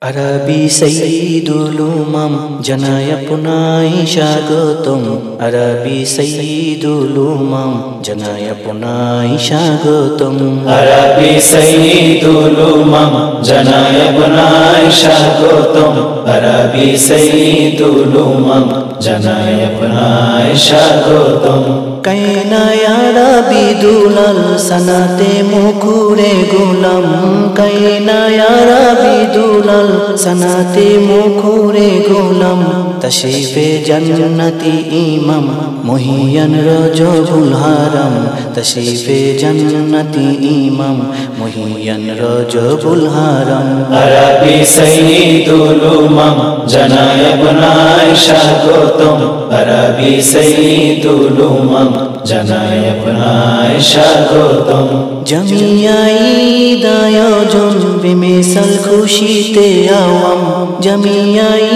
আরবি সাইয়্যিদুল উমাম জানাই আপনায় স্বাগতম। আরবি সাইয়্যিদুল উমাম জানাই আপনায় স্বাগতম। আরবি সাইয়্যিদুল উমাম জানাই আপনায় স্বাগতম। আরবি সাইয়্যিদুল উমাম জানাই আপনায় স্বাগতম। কায়না আরবি দুলাল সানাতে মুখুরে গোলাম। কায়না আরবি দুলাল সানাতে মুখুরে গোলাম। তশরিফে জান্নাতি ইমাম মহিয়ান রজবুল হারাম। তশরিফে জান্নাতি ইমাম মহিয়ান রজবুল হারাম। আরবি সাইয়্যিদুল উমাম জানাই আপনায় স্বাগতম। আরবি সাইয়্যিদুল উমাম জানাই আপনায় স্বাগতম। জামিয়াই দায়োজন বেমিসাল খুশিতে আওয়াম। জামিয়াই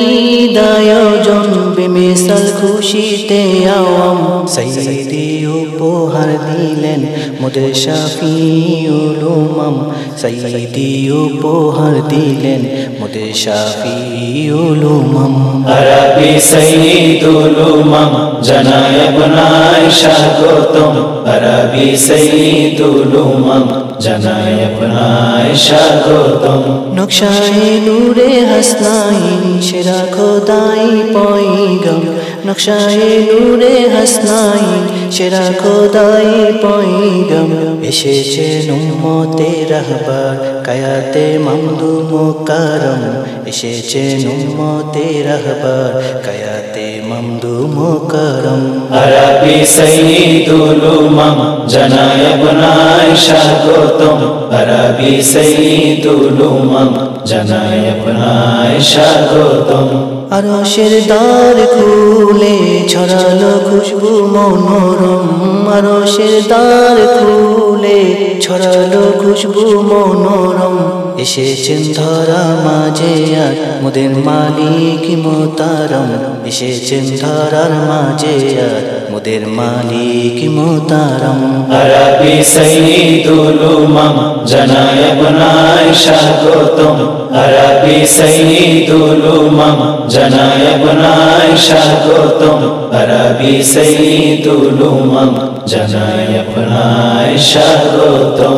দায়োজন বেমিসাল খুশিতে আওয়াম। সাইয়্যিদি উপহার দিলেন মোদের শাফিউল উমাম। সাইয়্যিদি উপহার দিলেন মোদের শাফিউল উমাম। আরবি সাইয়্যিদুল উমাম জানাই আপনায় স্বাগতম। আরবি সাইয়্যিদুল উমাম জানাই আপনায় স্বাগতম। নকশায়ে নূরে হাসনাইন সেরা খোদাই পয়গাম। নকশায়ে নূরে হাসনাইন সেরা খোদাই পয়গাম। এসেছেন উম্মতের রাহবার কায়াতে মামদু মুকাররম। এসেছেন উম্মতের রাহবার কায়াতে মামদু মুকাররম। আরবি সাইয়্যিদুল উমাম জানাই আপনায় স্বাগতম। আরবি সাইয়্যিদুল উমাম জানাই আপনায় স্বাগতম। আরশের দ্বার খুলে ছড়ালো খুশবু মনোরম। আরশের দ্বার খুলে ছড়ালো খুশবু মনোরম। এসেছেন ধরা মাঝে আর মোদের মালিক মোতারম। এসেছেন ধরার মাঝে আর মোদের মালিক মোতারম। আরবি সাইয়্যিদুল উমাম জানাই আপনায় স্বাগতম। আরবি সাইয়্যিদুল উমাম জানাই আপনায় স্বাগতম। আরবি সাইয়্যিদুল উমাম জানাই আপনায় স্বাগতম।